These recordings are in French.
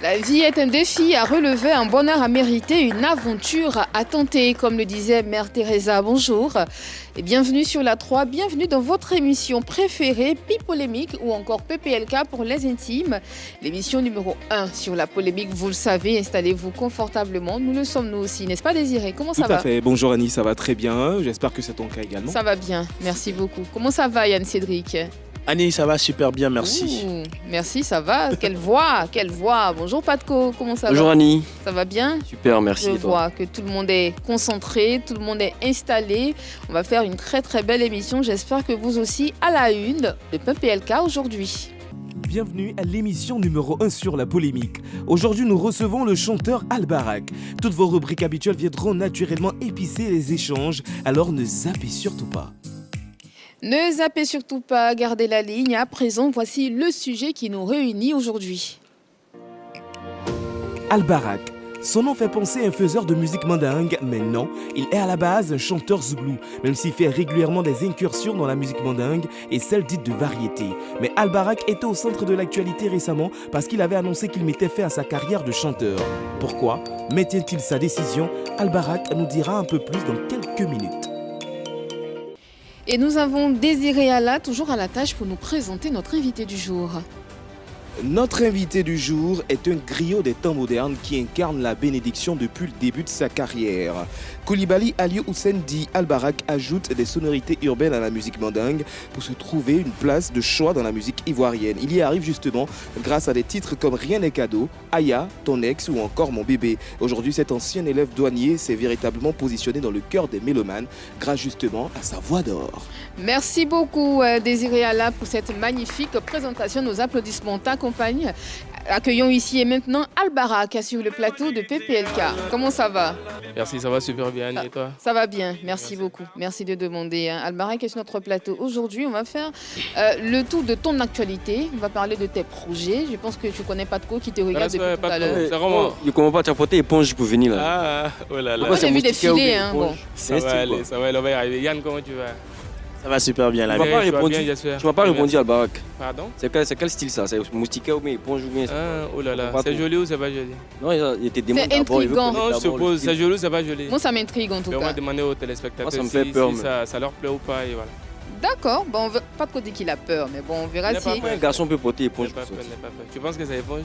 La vie est un défi à relever, un bonheur à mériter, une aventure à tenter, comme le disait Mère Teresa. Bonjour et bienvenue sur la 3, bienvenue dans votre émission préférée, Pipolémique ou encore PPLK pour les intimes. L'émission numéro 1 sur la polémique, vous le savez, installez-vous confortablement. Nous le sommes nous aussi, n'est-ce pas Désiré? Comment ça va? Tout à fait, bonjour Annie, ça va très bien, j'espère que c'est ton cas également. Ça va bien, merci beaucoup. Comment ça va Yann Cédric? Annie, ça va super bien, merci. Ouh, merci, ça va. Quelle voix, quelle voix. Bonjour Patko, comment ça va? Bonjour Annie. Ça va bien? Super, merci. Je et toi? vois que tout le monde est concentré, tout le monde est installé. On va faire une très très belle émission. J'espère que vous aussi à la une de PPLK aujourd'hui. Bienvenue à l'émission numéro 1 sur la polémique. Aujourd'hui, nous recevons le chanteur Albarak. Toutes vos rubriques habituelles viendront naturellement épicer les échanges, alors ne zappez surtout pas. Ne zappez surtout pas, gardez la ligne. À présent, voici le sujet qui nous réunit aujourd'hui. Albarak. Son nom fait penser à un faiseur de musique mandingue, mais non, il est à la base un chanteur zouglou, même s'il fait régulièrement des incursions dans la musique mandingue et celle dite de variété. Mais Albarak était au centre de l'actualité récemment parce qu'il avait annoncé qu'il mettait fin à sa carrière de chanteur. Pourquoi maintient-il sa décision? Albarak nous dira un peu plus dans quelques minutes. Et nous avons Désiré Allah, toujours à la tâche pour nous présenter notre invité du jour. Notre invité du jour est un griot des temps modernes qui incarne la bénédiction depuis le début de sa carrière. Koulibaly Ali Hussein dit Albarak ajoute des sonorités urbaines à la musique mandingue pour se trouver une place de choix dans la musique ivoirienne. Il y arrive justement grâce à des titres comme Rien n'est cadeau, Aya, Ton ex ou encore Mon bébé. Aujourd'hui, cet ancien élève douanier s'est véritablement positionné dans le cœur des mélomanes grâce justement à sa voix d'or. Merci beaucoup Désiré Allah pour cette magnifique présentation. Nos applaudissements t'accompagnent. Accueillons ici et maintenant Albarak sur le plateau de PPLK. Comment ça va? Merci, ça va super bien. Et toi? Ça va bien, merci beaucoup. Merci de demander. Albarak est sur notre plateau. Aujourd'hui, on va faire le tour de ton actualité. On va parler de tes projets. Je pense que tu connais Patko qui te regarde depuis tout à l'heure. C'est vraiment... Je comprends pas, tu as porté éponge pour venir là. Ah, oh là là. Moi, j'ai vu défiler. Hein, bon. Ça va aller, ça va aller, on va y arriver. Yann, comment tu vas? Ça va super bien, Tu la m'as vie. pas Tu vas répondu. bien, j'espère. Tu m'as pas répondu Albarak. Pardon? C'est quel style ça? C'est moustiquaire ou bien éponge ou bien Ah, oh là là, Pas c'est trop. joli ou c'est pas joli? Non, il était démonté C'est d'abord. Il veut intriguant. connaître Non, je d'abord le suppose, style. c'est joli ou c'est pas joli? Moi, ça m'intrigue en tout Mais on va cas. demander aux téléspectateurs Moi, ça me fait peur, mais- ça leur plaît ou pas et voilà. D'accord. Bon, Patko dit qu'il a peur, mais bon, on verra Il a si. pas peur. Un garçon peut porter éponge N'aie pas pour peur, sortir. n'aie pas peur. Tu penses que c'est éponge?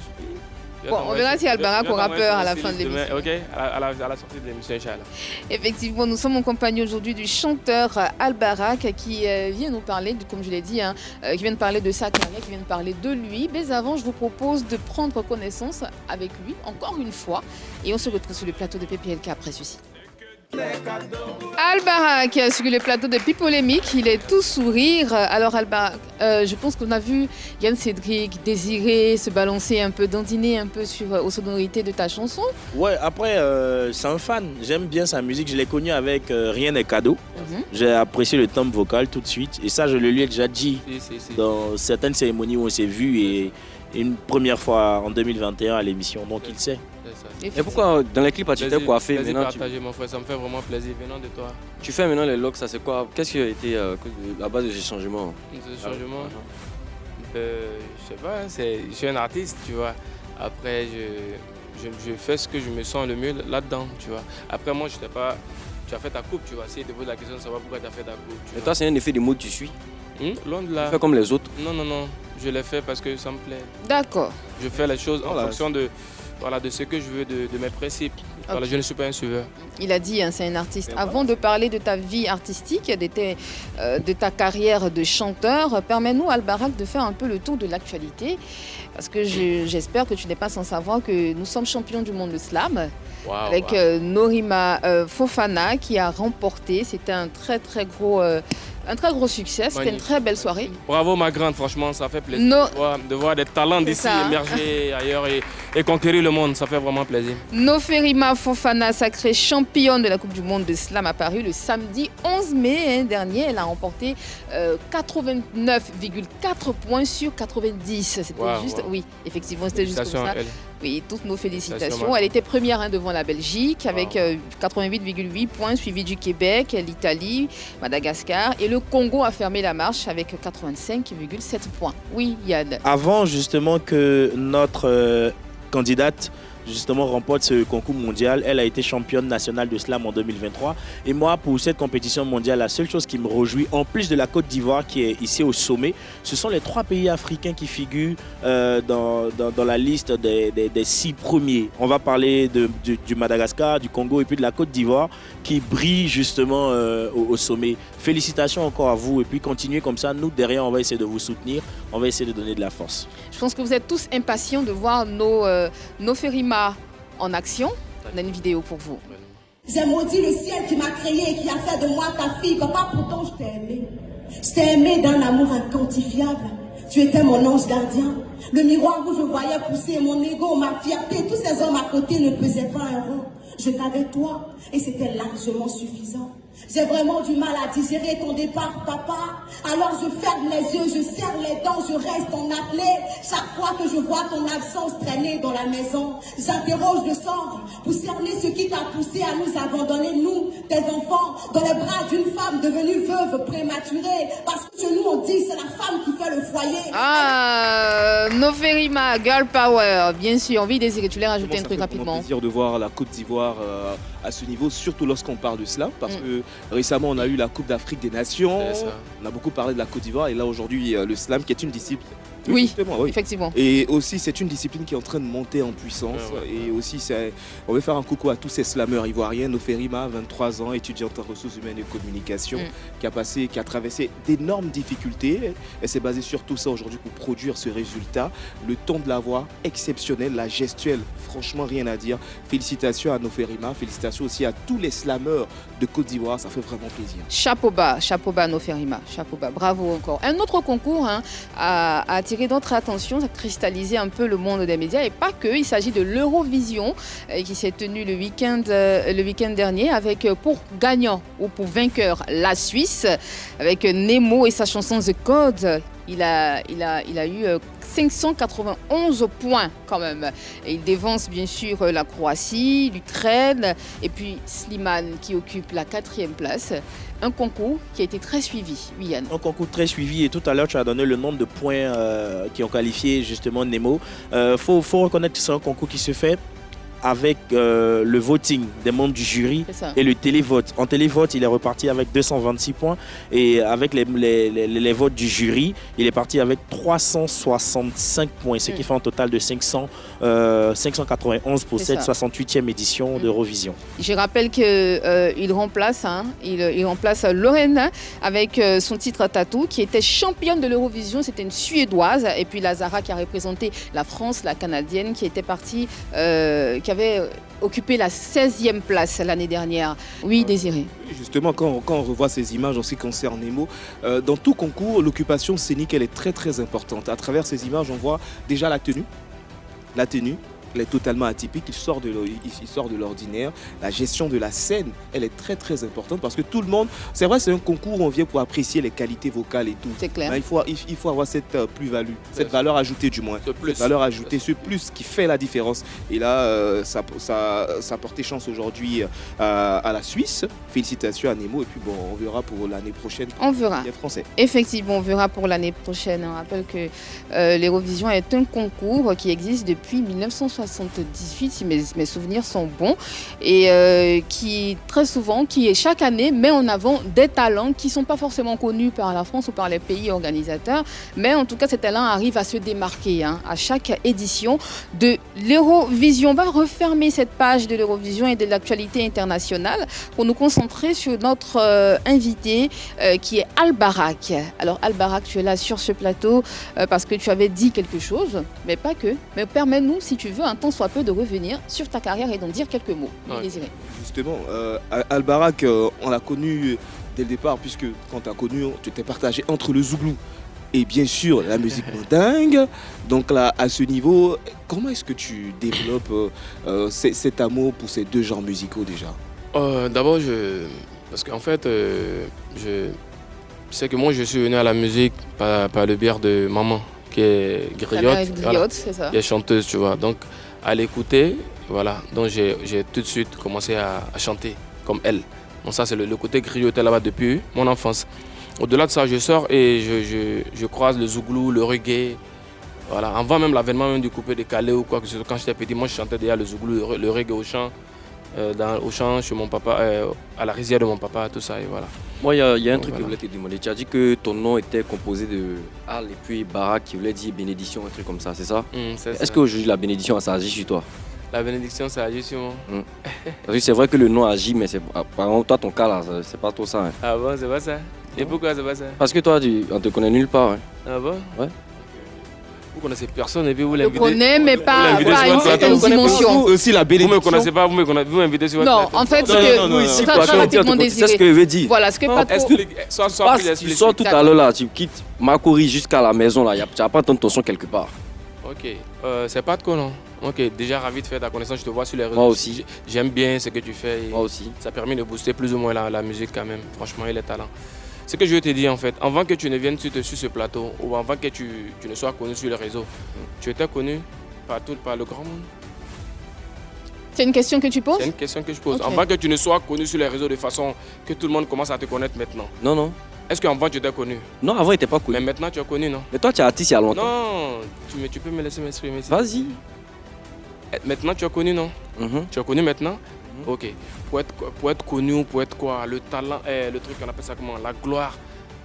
Bon, on verra si Albarak aura peur à la fin de l'émission. Ok, à la sortie de l'émission, Inch'Allah. Effectivement, nous sommes en compagnie aujourd'hui du chanteur Albarak qui vient nous parler, comme je l'ai dit, qui vient de parler de sa carrière, qui vient de parler de lui. Mais avant, je vous propose de prendre connaissance avec lui, encore une fois. Et on se retrouve sur le plateau de PPLK après ceci. Albarak sur le plateau de Pipolémique, il est tout sourire. Alors Albarak, je pense qu'on a vu Yann Cédric, Désiré se balancer un peu, dandiner un peu aux sonorités de ta chanson. Ouais, après, c'est un fan. J'aime bien sa musique. Je l'ai connu avec Rien n'est cadeau. Mhm. J'ai apprécié le timbre vocal tout de suite. Et ça, je le lui ai déjà dit Si. dans certaines cérémonies où on s'est vu et une première fois en 2021 à l'émission. Donc, il sait. C'est ça. Et pourquoi dans les clips tu t'es coiffé Plaisir maintenant partagé, mon frère, ça me fait vraiment plaisir venant de toi. tu fais maintenant les locks, ça c'est quoi? Qu'est-ce qui a été la base de ces changements? Ce changement, je sais pas, je suis un artiste, tu vois. Après, je fais ce que je me sens le mieux là-dedans, tu vois. Après, moi, je sais pas, tu as fait ta coupe, tu vois. Si tu te poses la question de savoir pourquoi tu as fait ta coupe. Tu Et vois. toi c'est un effet de mode tu suis? Loin de Tu là. fais comme les autres? Non, je l'ai fait parce que ça me plaît. D'accord. Je fais les choses en Voilà. fonction de ce que je veux, de mes principes. Voilà, je ne suis pas un suiveur. Il a dit, c'est un artiste. Mais voilà. Avant de parler de ta vie artistique, de ta carrière de chanteur, permets-nous, Albarak, de faire un peu le tour de l'actualité. Parce que j'espère que tu n'es pas sans savoir que nous sommes champions du monde de slam. Waouh, Avec Norima Fofana qui a remporté. C'était un très gros succès. C'était une Magnifique. très belle soirée. Bravo ma grande, franchement, ça fait plaisir No- de voir des talents C'est d'ici ça. émerger ailleurs et conquérir le monde, ça fait vraiment plaisir. Noferima Fofana, sacrée championne de la Coupe du Monde de Slam à Paris le samedi 11 mai dernier. Elle a remporté 89,4 points sur 90. C'était Wow, juste, wow. oui, effectivement, c'était juste comme Félicitations ça. à elle. Oui, toutes nos félicitations. Félicitations, Elle était première devant la Belgique avec 88,8 points, suivi du Québec, l'Italie, Madagascar. Et le Congo a fermé la marche avec 85,7 points. Oui, Yann. Avant justement que notre candidate justement remporte ce concours mondial. Elle a été championne nationale de slam en 2023. Et moi, pour cette compétition mondiale, la seule chose qui me réjouit, en plus de la Côte d'Ivoire qui est ici au sommet, ce sont les 3 pays africains qui figurent dans la liste des 6 premiers. On va parler du Madagascar, du Congo et puis de la Côte d'Ivoire qui brillent justement au sommet. Félicitations encore à vous et puis continuez comme ça. Nous, derrière, on va essayer de vous soutenir. On va essayer de donner de la force. Je pense que vous êtes tous impatients de voir nos Ferima en action. On a une vidéo pour vous. J'ai maudit le ciel qui m'a créé et qui a fait de moi ta fille. Papa, pourtant, je t'ai aimé. Je t'ai aimé d'un amour inquantifiable. Tu étais mon ange gardien. Le miroir où je voyais pousser mon ego, ma fierté. Tous ces hommes à côté ne pesaient pas un rond. Je t'avais toi et c'était largement suffisant. J'ai vraiment du mal à digérer ton départ, papa. Alors je ferme les yeux, je serre les dents, je reste en apnée. Chaque fois que je vois ton absence traîner dans la maison, j'interroge le sort pour cerner ce qui t'a poussé à nous abandonner, nous, tes enfants, dans les bras d'une femme devenue veuve prématurée. Parce que chez nous, on dit c'est la femme qui fait le foyer. Ah, Noferima, Girl Power, bien sûr. Oui, Désiré, tu voulais rajouter un truc Ça fait vraiment rapidement. plaisir de voir la Côte d'Ivoire à ce niveau, surtout lorsqu'on parle de cela, parce que récemment on a eu la Coupe d'Afrique des Nations, C'est ça. on a beaucoup parlé de la Côte d'Ivoire et là aujourd'hui le slam qui est une discipline. Oui, justement, oui. effectivement. Et aussi c'est une discipline qui est en train de monter en puissance et aussi on veut faire un coucou à tous ces slameurs ivoiriens. Noferima, 23 ans, étudiante en ressources humaines et communication, qui a traversé d'énormes difficultés. Elle s'est basée sur tout ça aujourd'hui pour produire ce résultat. Le ton de la voix exceptionnel, la gestuelle, franchement rien à dire. Félicitations à Noferima, félicitations aussi à tous les slameurs de Côte d'Ivoire, ça fait vraiment plaisir. Chapeau bas, Noferima, chapeau bas, bravo encore. Un autre concours a attiré notre attention, ça a cristallisé un peu le monde des médias et pas que. Il s'agit de l'Eurovision qui s'est tenu le week-end dernier avec pour gagnant ou pour vainqueur la Suisse avec Nemo et sa chanson The Code. Il a eu 591 points quand même. Et il dévance bien sûr la Croatie, l'Ukraine et puis Slimane qui occupe la 4e place. Un concours qui a été très suivi, Yann. Un concours très suivi et tout à l'heure tu as donné le nombre de points qui ont qualifié justement Nemo. Faut reconnaître que c'est un concours qui se fait avec le voting des membres du jury et le télévote. En télévote, il est reparti avec 226 points et avec les votes du jury, il est parti avec 365 points, ce qui fait un total de 591 pour cette 68e édition d'Eurovision. Je rappelle qu'il remplace, il remplace Lorena avec son titre Tatou qui était championne de l'Eurovision, c'était une Suédoise, et puis Lazara qui a représenté la France, la Canadienne, qui était partie, qui avait occupé la 16e place l'année dernière. Oui, Désiré. Justement, quand on revoit ces images en ce qui concerne Nemo, dans tout concours, l'occupation scénique, elle est très très importante. À travers ces images, on voit déjà la tenue. La tenue, elle est totalement atypique, il sort de l'ordinaire. La gestion de la scène, elle est très très importante parce que tout le monde, c'est vrai, c'est un concours où on vient pour apprécier les qualités vocales et tout. C'est clair. Mais il faut avoir cette plus-value, cette valeur ajoutée du moins. Cette valeur ajoutée, ce plus qui fait la différence. Et là, ça a porté chance aujourd'hui à la Suisse. Félicitations à Nemo et puis bon, on verra pour l'année prochaine. On verra. Les Français. Effectivement, on verra pour l'année prochaine. On rappelle que l'Eurovision est un concours qui existe depuis 1978, si mes souvenirs sont bons, et qui très souvent, qui chaque année met en avant des talents qui ne sont pas forcément connus par la France ou par les pays organisateurs, mais en tout cas ces talents arrivent à se démarquer à chaque édition de l'Eurovision. On va refermer cette page de l'Eurovision et de l'actualité internationale pour nous concentrer sur notre invité qui est Albarak. Alors Albarak, tu es là sur ce plateau parce que tu avais dit quelque chose, mais pas que. Mais permets-nous, si tu veux, un temps soit peu, de revenir sur ta carrière et d'en dire quelques mots. Désiré. Justement, Albarak, on l'a connu dès le départ, puisque quand tu as connu, tu t'es partagé entre le zouglou et bien sûr la musique mandingue. Donc là, à ce niveau, comment est-ce que tu développes cet amour pour ces deux genres musicaux déjà? D'abord, parce qu'en fait, je sais que moi je suis venu à la musique par le biais de maman, qui est griotte, voilà, c'est ça. qui est chanteuse, tu vois. Donc, à l'écouter, voilà. Donc, j'ai tout de suite commencé à chanter comme elle. Donc, ça, c'est le côté griotte là-bas depuis mon enfance. Au-delà de ça, je sors et je croise le zouglou, le reggae. Voilà, avant même l'avènement même du coupé décalé ou quoi que ce soit, quand j'étais petit, moi je chantais déjà le zouglou, le reggae au chant, au chant chez mon papa, à la rizière de mon papa, tout ça, et voilà. Moi, il y a un Donc, truc que je voilà. voulais te demander. Tu as dit que ton nom était composé de Al et puis Barak qui voulait dire bénédiction, un truc comme ça, c'est ça? C'est Est-ce ça. qu'aujourd'hui la bénédiction ça agit sur toi? La bénédiction, ça agit sur moi. Parce que c'est vrai que le nom agit, mais par exemple, toi, ton cas là, c'est pas trop ça. Hein. Ah bon, c'est pas ça? Et pourquoi c'est pas ça? Parce que toi, on te connaît nulle part. Hein. Ah bon? Ouais. Vous connaissez personne et puis vous Je l'invitez. connais, mais pas l'invitez à sur une votre certaine plateau. dimension. Vous aussi la Vous bénédiction. me connaissez pas, vous m'invitez sur votre Non, plateau. en fait, Non, ce que non, non, ici, ça quoi, sera rapidement c'est ce désiré. que je veux dire. Voilà, ce que Patco... Explique, sois plus Passe, tu explicite. sors tout à l'heure là, tu quittes Makori jusqu'à la maison là, tu vas pas entendre ton son quelque part. Ok, c'est pas de quoi non? Ok, déjà ravi de faire ta connaissance, je te vois sur les réseaux. Moi aussi. J'aime bien ce que tu fais. Et Moi aussi. ça permet de booster plus ou moins la musique quand même, franchement, et les talents. Ce que je veux te dire en fait, avant que tu ne viennes sur ce plateau, ou avant que tu ne sois connu sur les réseaux, tu étais connu par le grand monde. C'est une question que tu poses? C'est une question que je pose. Ok. Avant que tu ne sois connu sur les réseaux de façon que tout le monde commence à te connaître maintenant. Non, non. Est-ce qu'avant tu étais connu? Non, avant il était pas connu. Mais maintenant tu es connu, non? Mais toi, tu es artiste il y a longtemps. Non, tu peux me laisser m'exprimer. Vas-y. Maintenant tu es connu, non? Mhm. Tu es connu maintenant? Ok. Pour être connu ou pour être quoi? Le talent, le truc qu'on appelle ça comment? La gloire,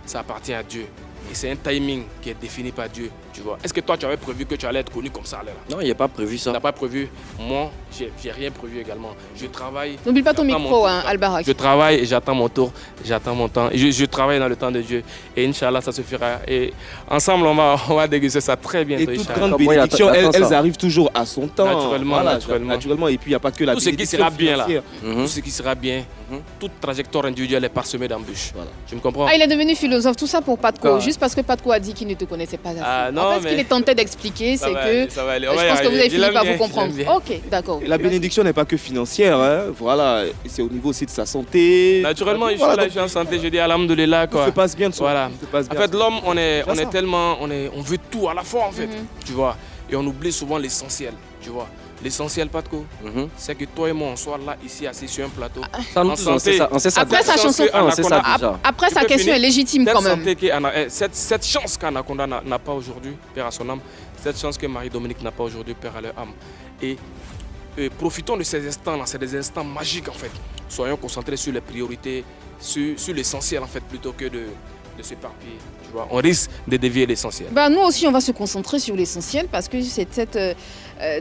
ça appartient à Dieu. Et c'est un timing qui est défini par Dieu, tu vois. Est-ce que toi tu avais prévu que tu allais être connu comme ça là? Non, il n'y a pas prévu Tu ça. n'as pas prévu. Moi, j'ai rien prévu également. Je travaille. N'oublie pas ton j'attends mon micro, tour. hein, Albarak. Je travaille et j'attends mon tour, j'attends mon temps. Je travaille dans le temps de Dieu. Et Inch'Allah, ça se fera. Et ensemble, on va déguster ça très Et bientôt, toute Inch'Allah. grande Moi, bénédiction, j'attends elles ça. arrivent toujours à son temps. Naturellement, naturellement. naturellement. Et puis, il n'y a pas que la Tout ce qui bénédiction sera bien là. financière. Mhm. Tout ce qui sera bien, toute trajectoire individuelle est parsemée d'embûches. Voilà. Tu me comprends? Ah, il est devenu philosophe, tout ça pour Patco, Ouais. juste parce que Patco a dit qu'il ne te connaissait pas assez. Ah, non, en fait, ce mais- qu'il est tenté d'expliquer, Ça c'est va que aller, ça va aller. On je va y pense que vous arriver. avez Je fini l'aime par bien, vous comprendre. je l'aime bien. Ok, d'accord. Et la bénédiction n'est pas que financière, hein. Voilà, c'est au niveau aussi de sa santé. Naturellement, je suis Voilà, là, donc, je suis en santé, je dis alhamdoulilah tout quoi. se passe bien de son Voilà. tout se passe En bien. fait, l'homme, on est ça. tellement, on veut tout à la fois en fait, Mhm. tu vois. Et on oublie souvent l'essentiel, tu vois. L'essentiel, Patco, Mhm. c'est que toi et moi, on soit là, ici, assis sur un plateau. Ça, nous En tous, on sait santé. ça. On sait ça. Après, déjà. sa chanson- On sait ça déjà. Après, Tu sa peux question finir. est légitime Cette quand même. santé cette chance qu'Anaconda n'a pas aujourd'hui, Père à son âme, cette chance que Marie-Dominique n'a pas aujourd'hui, Père à leur âme. Et profitons de ces instants-là, c'est des instants magiques en fait. Soyons concentrés sur les priorités, sur l'essentiel en fait, plutôt que de s'éparpiller. Tu vois, on risque de dévier l'essentiel. Bah, nous aussi, on va se concentrer sur l'essentiel parce que c'est cette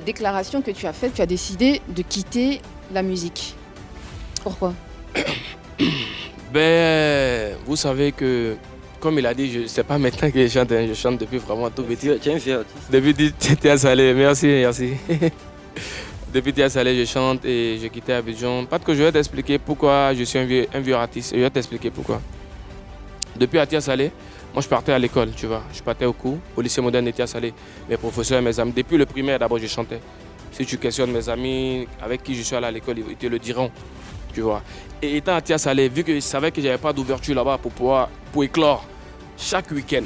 déclaration que tu as faite, tu as décidé de quitter la musique. Pourquoi? Ben, vous savez que, comme il a dit, c'est pas maintenant que je chante depuis vraiment tout petit. Tu es un fier artiste. Depuis Tia Salé, merci, merci. Depuis Tia Salé, je chante et j'ai quitté Abidjan. Pas que je vais t'expliquer pourquoi je suis un vieux artiste. Je vais t'expliquer pourquoi. Depuis Tia Salé, moi je partais à l'école, tu vois. Je partais au cours, au lycée moderne de Tia Salé. Mes professeurs, mes amis. Depuis le primaire, d'abord, je chantais. Si tu questionnes mes amis avec qui je suis allé à l'école, ils te le diront, tu vois. Et étant à Tia Salé, vu que je savais que j'avais pas d'ouverture là-bas pour éclore, chaque week-end,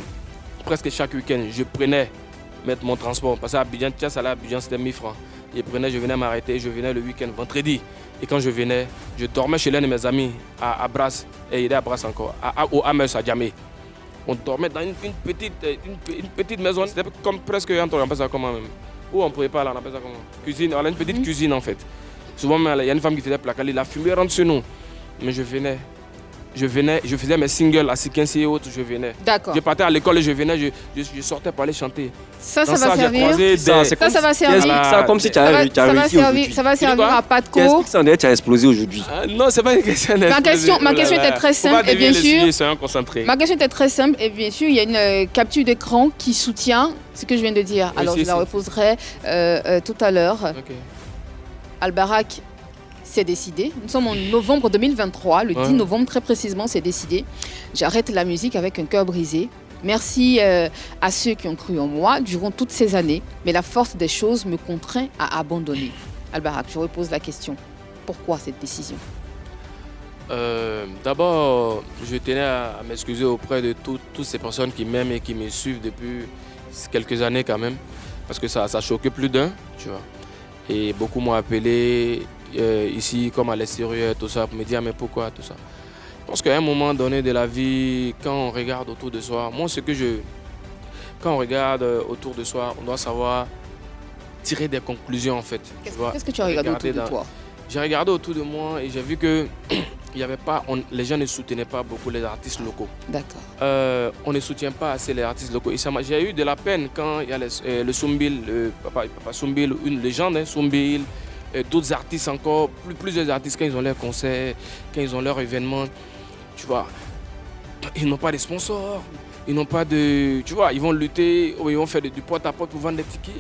presque chaque week-end, je prenais mettre mon transport. Parce qu'à Abidjan, Tia Salé, Abidjan, c'était 1000 francs. Je venais m'arrêter, je venais le week-end, vendredi. Et quand je venais, je dormais chez l'un de mes amis à Brass, et il est à Brass encore, au Hammers à Djamé. On dormait dans une petite maison, c'était comme presque, on appelle ça comment même. Où on ne pouvait pas, là, on appelle ça comment? Cuisine, on a une petite cuisine en fait. Souvent, il y a une femme qui faisait placaler, la fumée rentre sur nous. Mais je venais, je faisais mes singles à Sikensi et autres, je venais. D'accord. Je partais à l'école et je venais, je sortais pour aller chanter. Ça Dans va j'ai servir. croisé Ça, des- c'est comme Ça va si- servir. Ça, comme si tu Ça va, as ça va réussi servir, aujourd'hui. ça va servir quoi à Patco. Qu'est-ce que ça en est, tu as explosé aujourd'hui? Ah, non, c'est pas une question Ma question était très simple et bien sûr- Soyons concentrés. Ma question était très simple et bien sûr, il y a une capture d'écran qui soutient ce que je viens de dire. Oui, Alors, si, je la si. reposerai tout à l'heure. Ok. Albarak s'est décidé. Nous sommes en novembre 2023, le 10 Ouais. novembre très précisément, c'est décidé. J'arrête la musique avec un cœur brisé. Merci à ceux qui ont cru en moi durant toutes ces années, mais la force des choses me contraint à abandonner. Albarak, je repose la question. Pourquoi cette décision? D'abord, je tenais à m'excuser auprès de toutes ces personnes qui m'aiment et qui me suivent depuis quelques années quand même, parce que ça a choqué plus d'un, tu vois. Et beaucoup m'ont appelé ici comme à l'extérieur, tout ça, pour me dire mais pourquoi tout ça. Je pense qu'à un moment donné de la vie, quand on regarde autour de soi, moi ce que je quand on regarde autour de soi, on doit savoir tirer des conclusions en fait. Qu'est-ce que tu as regardé autour de toi? J'ai regardé autour de moi et j'ai vu que les gens ne soutenaient pas beaucoup les artistes locaux. D'accord. On ne soutient pas assez les artistes locaux. J'ai eu de la peine quand il y a le Soumbil, Papa Soumbil, une légende, hein, Soumbil, d'autres artistes encore, plusieurs artistes quand ils ont leurs concerts, quand ils ont leurs événements, tu vois, ils n'ont pas de sponsors, ils n'ont pas de, tu vois, ils vont lutter, ils vont faire du porte-à-porte pour vendre des tickets,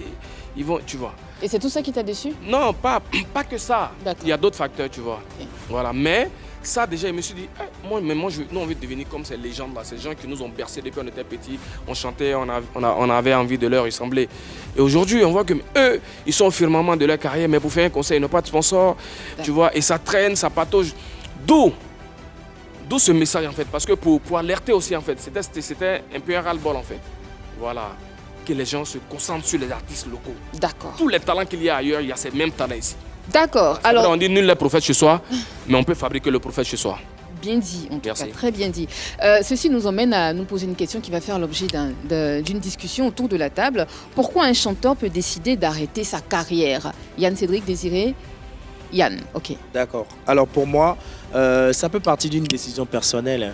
ils vont, tu vois. Et c'est tout ça qui t'a déçu? Non, pas que ça. D'accord. Il y a d'autres facteurs, tu vois. Okay. Voilà, mais ça déjà, je me suis dit, moi, nous on veut devenir comme ces légendes-là, ces gens qui nous ont bercés depuis qu'on était petits, on chantait, on avait envie de leur ressembler. Et aujourd'hui, on voit que eux, ils sont au firmament de leur carrière, mais pour faire un concert, ils n'ont pas de sponsor, tu vois, et ça traîne, ça patauge. D'où ce message en fait, parce que pour alerter aussi en fait, c'était un peu un ras-le-bol en fait. Voilà, que les gens se concentrent sur les artistes locaux. D'accord. Tous les talents qu'il y a ailleurs, il y a ces mêmes talents ici. D'accord. Alors, on dit nul n'est prophète chez soi, mais on peut fabriquer le prophète chez soi. Bien dit, en tout Merci. cas, très bien dit. Ceci nous emmène à nous poser une question qui va faire l'objet d'une discussion autour de la table. Pourquoi un chanteur peut décider d'arrêter sa carrière? Yann, Cédric, Désiré? Yann, ok. D'accord. Alors pour moi, ça peut partir d'une décision personnelle, hein.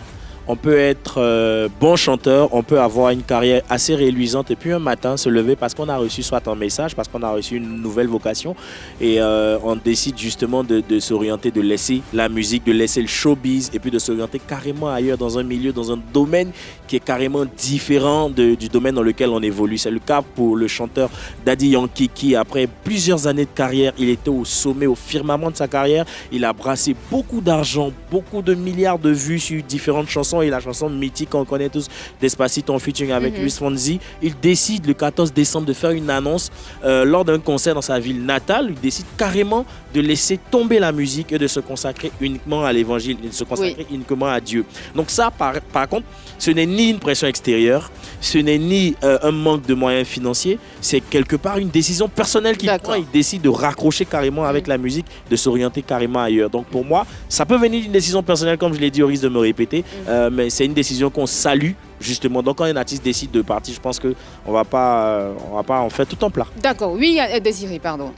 On peut être bon chanteur, on peut avoir une carrière assez réluisante et puis un matin se lever parce qu'on a reçu soit un message, parce qu'on a reçu une nouvelle vocation et on décide justement de s'orienter, de laisser la musique, de laisser le showbiz et puis de s'orienter carrément ailleurs dans un milieu, dans un domaine qui est carrément différent du domaine dans lequel on évolue. C'est le cas pour le chanteur Daddy Yankee qui, après plusieurs années de carrière, il était au sommet, au firmament de sa carrière. Il a brassé beaucoup d'argent, beaucoup de milliards de vues sur différentes chansons et la chanson mythique qu'on connaît tous, Despacito en featuring avec Luis Fonsi. Il décide le 14 décembre de faire une annonce lors d'un concert dans sa ville natale. Il décide carrément de laisser tomber la musique et de se consacrer uniquement à l'évangile, de se consacrer uniquement à Dieu. Donc ça, par contre, ce n'est ni une pression extérieure, ce n'est ni un manque de moyens financiers, c'est quelque part une décision personnelle qu'il prend. Il décide de raccrocher carrément avec la musique, de s'orienter carrément ailleurs. Donc pour moi, ça peut venir d'une décision personnelle, comme je l'ai dit, au risque de me répéter, mais c'est une décision qu'on salue justement. Donc quand un artiste décide de partir, je pense qu'on ne va pas en faire tout en plat. D'accord, oui, Désiré, pardon.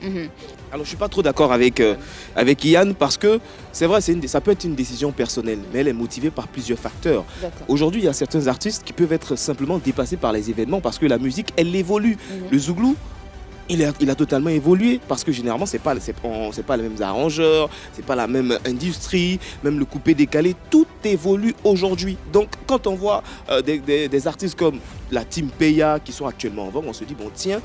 Alors je ne suis pas trop d'accord avec Yann parce que c'est vrai, ça peut être une décision personnelle, mais elle est motivée par plusieurs facteurs. Aujourd'hui, il y a certains artistes qui peuvent être simplement dépassés par les événements parce que la musique, elle évolue. Le Zouglou, il a totalement évolué parce que généralement, c'est pas les mêmes arrangeurs, c'est pas la même industrie, même le coupé décalé, tout évolue aujourd'hui. Donc quand on voit des artistes comme la Team Peya qui sont actuellement en vogue, on se dit, bon tiens,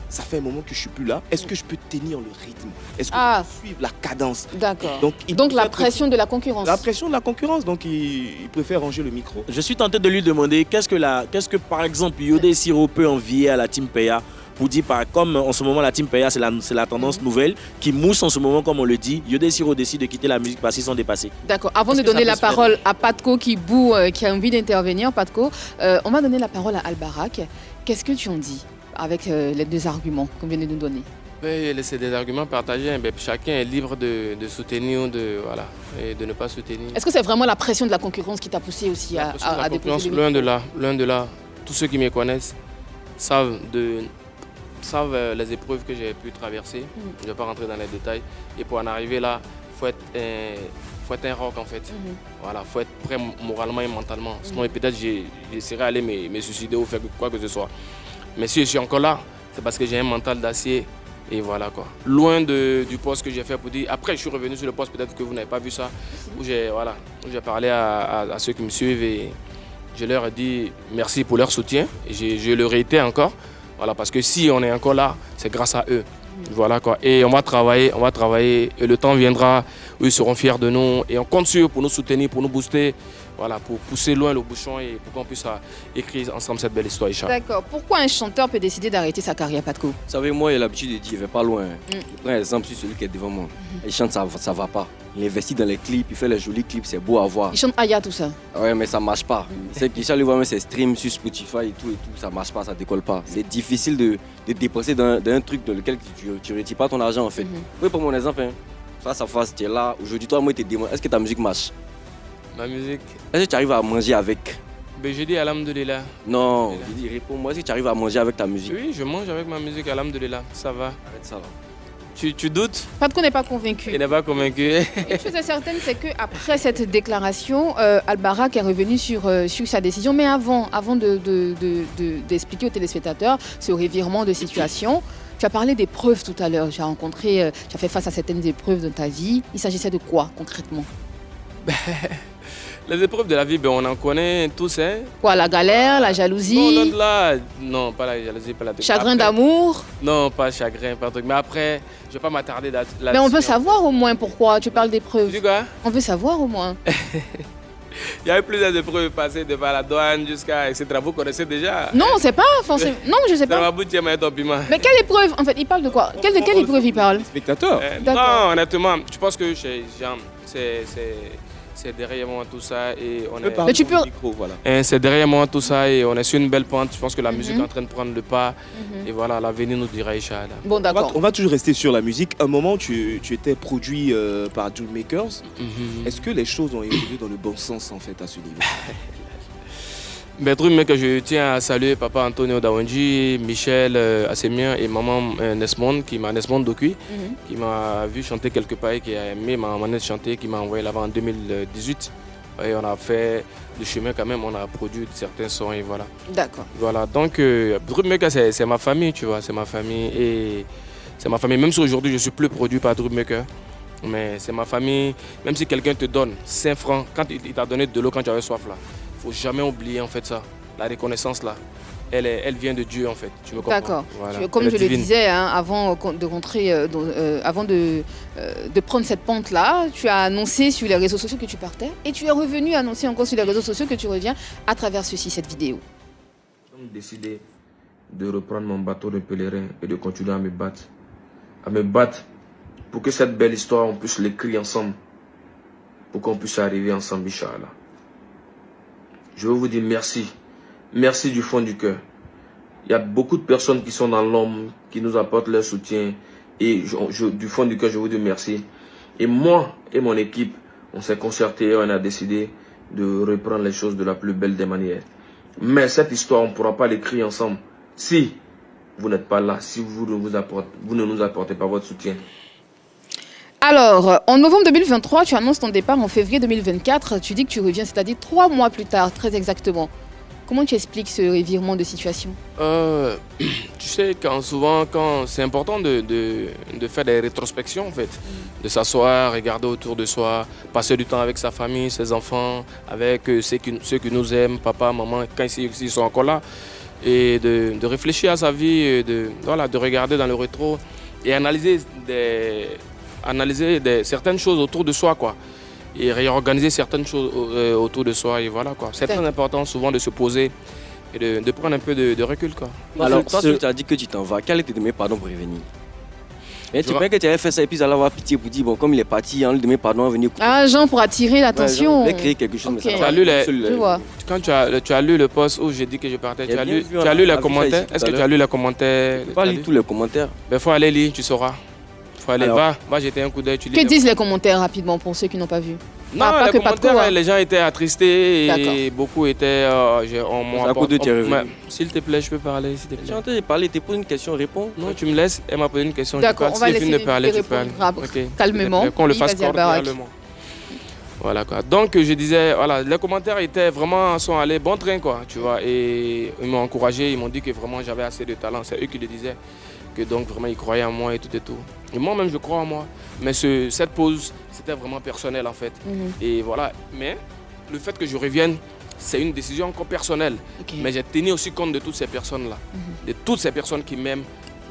ça fait un moment que je suis plus là. Est-ce que je peux tenir le rythme? Est-ce que je peux suivre la cadence? D'accord. Donc la pression de la concurrence. La pression de la concurrence. Donc il préfère ranger le micro. Je suis tenté de lui demander qu'est-ce que par exemple Yodé Siro peut envier à la Team Peya pour dire, comme en ce moment la Team Peya c'est la tendance nouvelle qui mousse en ce moment, comme on le dit. Yodé Siro décide de quitter la musique parce qu'ils sont dépassés. D'accord. Avant de donner la parole à Patko qui a envie d'intervenir, Patko, on va donner la parole à Albarak. Qu'est-ce que tu en dis avec les deux arguments qu'on vient de nous donner? C'est des arguments partagés. Chacun est libre de soutenir ou et de ne pas soutenir. Est-ce que c'est vraiment la pression de la concurrence qui t'a poussé aussi à déposer loin de là. Tous ceux qui me connaissent savent les épreuves que j'ai pu traverser. Je ne vais pas rentrer dans les détails. Et pour en arriver là, il faut être un rock en fait. Voilà, faut être prêt moralement et mentalement. Sinon peut-être j'essaierai d'aller me suicider ou faire quoi que ce soit. Mais si je suis encore là, c'est parce que j'ai un mental d'acier. Et voilà quoi. Loin du poste que j'ai fait pour dire. Après, je suis revenu sur le poste, peut-être que vous n'avez pas vu ça, où j'ai parlé à ceux qui me suivent et je leur ai dit merci pour leur soutien. Et je le réitère encore. Voilà, parce que si on est encore là, c'est grâce à eux. Voilà quoi. Et on va travailler. Et le temps viendra où ils seront fiers de nous. Et on compte sur eux pour nous soutenir, pour nous booster. Voilà, pour pousser loin le bouchon et pour qu'on puisse écrire ensemble cette belle histoire. D'accord. Pourquoi un chanteur peut décider d'arrêter sa carrière, Patko? Vous savez, moi, j'ai l'habitude de dire, il ne va pas loin. Je prends un exemple sur celui qui est devant moi. Il chante, ça ne va pas. Il investit dans les clips, il fait les jolis clips, c'est beau à voir. Il chante Aya, tout ça. Ouais, mais ça ne marche pas. C'est que les voir ses streams sur Spotify et tout, ça ne marche pas, ça ne décolle pas. C'est difficile de dépenser dans un truc dans lequel tu ne retires pas ton argent en fait. Oui, pour mon exemple, face à face, tu es là. Aujourd'hui, toi, moi, tu te demandes, est-ce que ta musique marche? Ma musique. Est-ce que tu arrives à manger avec? Ben, j'ai dit alhamdoulilah. Non, je dis, réponds-moi si tu arrives à manger avec ta musique. Oui, je mange avec ma musique, alhamdoulilah, ça va. Arrête ça là. Tu doutes? Patron n'est pas convaincu. Il n'est pas convaincu. Une chose est certaine, c'est qu'après cette déclaration, Albarak est revenu sur sa décision. Mais avant d'expliquer aux téléspectateurs ce revirement de situation, tu as parlé d'épreuves tout à l'heure. Tu as fait face à certaines épreuves dans ta vie. Il s'agissait de quoi concrètement? Les épreuves de la vie, ben, on en connaît tous. Hein. Quoi, la galère, la jalousie? Non, pas la jalousie, pas la chagrin d'amour? Non, pas chagrin, pas truc. Mais après, je ne vais pas m'attarder là-dessus. Mais on veut savoir au moins pourquoi tu parles d'épreuves. Tu quoi? On veut savoir au moins. Il y a eu plusieurs épreuves passées devant la douane jusqu'à etc. Vous connaissez déjà? Non, c'est pas forcément. Non, je sais pas. Mais quelle épreuve? En fait, il parle de quoi? De quelle épreuve il parle? Spectateur. Non, honnêtement, je pense que c'est derrière moi tout ça et on est. Mais tu peux. Micro, voilà. C'est derrière moi tout ça et on est sur une belle pente. Je pense que la musique est en train de prendre le pas et voilà, l'avenir nous dira Inch'Allah. Bon, d'accord. On va toujours rester sur la musique. À un moment, tu étais produit par Dreammakers. Est-ce que les choses ont évolué dans le bon sens en fait à ce niveau? Dreammaker, je tiens à saluer papa Antonio Dawanji, Michel Assemien et maman Nesmond Dokui, qui m'a vu chanter quelque part et qui a aimé ma manière de chanter, qui m'a envoyé là-bas en 2018. Et on a fait le chemin quand même, on a produit certains sons et voilà. D'accord. Voilà, donc Dreammaker, c'est ma famille, tu vois, c'est ma famille. Et c'est ma famille, même si aujourd'hui je ne suis plus produit par Dreammaker. Mais c'est ma famille, même si quelqu'un te donne 5 francs, quand il t'a donné de l'eau quand tu avais soif là. Faut jamais oublier en fait ça. La reconnaissance là, elle vient de Dieu en fait. Tu me comprends? D'accord. Voilà. Comme je le disais, hein, avant de prendre cette pente là, tu as annoncé sur les réseaux sociaux que tu partais et tu es revenu annoncer encore sur les réseaux sociaux que tu reviens à travers cette vidéo. J'ai décidé de reprendre mon bateau de pèlerin et de continuer à me battre pour que cette belle histoire on puisse l'écrire ensemble, pour qu'on puisse arriver ensemble, Inch'Allah. Je veux vous dire merci du fond du cœur. Il y a beaucoup de personnes qui sont dans l'ombre, qui nous apportent leur soutien. Et du fond du cœur, je vous dis merci. Et moi et mon équipe, on s'est concerté et on a décidé de reprendre les choses de la plus belle des manières. Mais cette histoire, on ne pourra pas l'écrire ensemble si vous n'êtes pas là, si vous ne nous apportez pas votre soutien. Alors, en novembre 2023, tu annonces ton départ. En février 2024, tu dis que tu reviens, c'est-à-dire 3 mois plus tard, très exactement. Comment tu expliques ce revirement de situation? Tu sais, souvent, c'est important de faire des rétrospections, en fait. De s'asseoir, regarder autour de soi, passer du temps avec sa famille, ses enfants, avec ceux qui nous aiment, papa, maman, quand ils sont encore là. Et de réfléchir à sa vie, de regarder dans le rétro et analyser certaines choses autour de soi, quoi. Et réorganiser certaines choses autour de soi, et voilà, quoi. C'est très important souvent de se poser et de prendre un peu de recul, quoi. Alors, toi, tu as dit que tu t'en vas. Quel était demain pardon pour revenir? Et tu croyais que tu avais fait ça et puis ils allaient avoir pitié pour dire, bon, comme il est parti, on lui demande pardon, on va venir écouter. Ah, Jean, pour attirer l'attention. Ouais, créer quelque chose, okay. Mais ça quand tu as lu le post où j'ai dit que je partais, tu as lu les commentaires? Est-ce que tu as lu les commentaires? Je n'ai pas lu tous les commentaires. Il faut aller lire, tu sauras. Allez, va jeter un coup d'œil. Que disent les commentaires rapidement pour ceux qui n'ont pas vu? Non, pas les commentaires, les gens étaient attristés et beaucoup étaient... S'il te plaît, je peux parler, s'il te plaît. J'ai entendu parler, tu poses une question, réponds. Non, tu me laisses, elle m'a posé une question. D'accord, on va laisser parler, calmement. Qu'on le fasse cordialement. Voilà, quoi. Donc, je disais, voilà, les commentaires sont allés bon train, quoi, tu vois. Et ils m'ont encouragé, ils m'ont dit que vraiment j'avais assez de talent. C'est eux qui le disaient. Que donc vraiment ils croyaient en moi et tout et tout. Et moi-même je crois en moi. Mais cette pause, c'était vraiment personnel en fait. Et voilà. Mais le fait que je revienne, c'est une décision encore personnelle. Okay. Mais j'ai tenu aussi compte de toutes ces personnes-là. De toutes ces personnes qui m'aiment,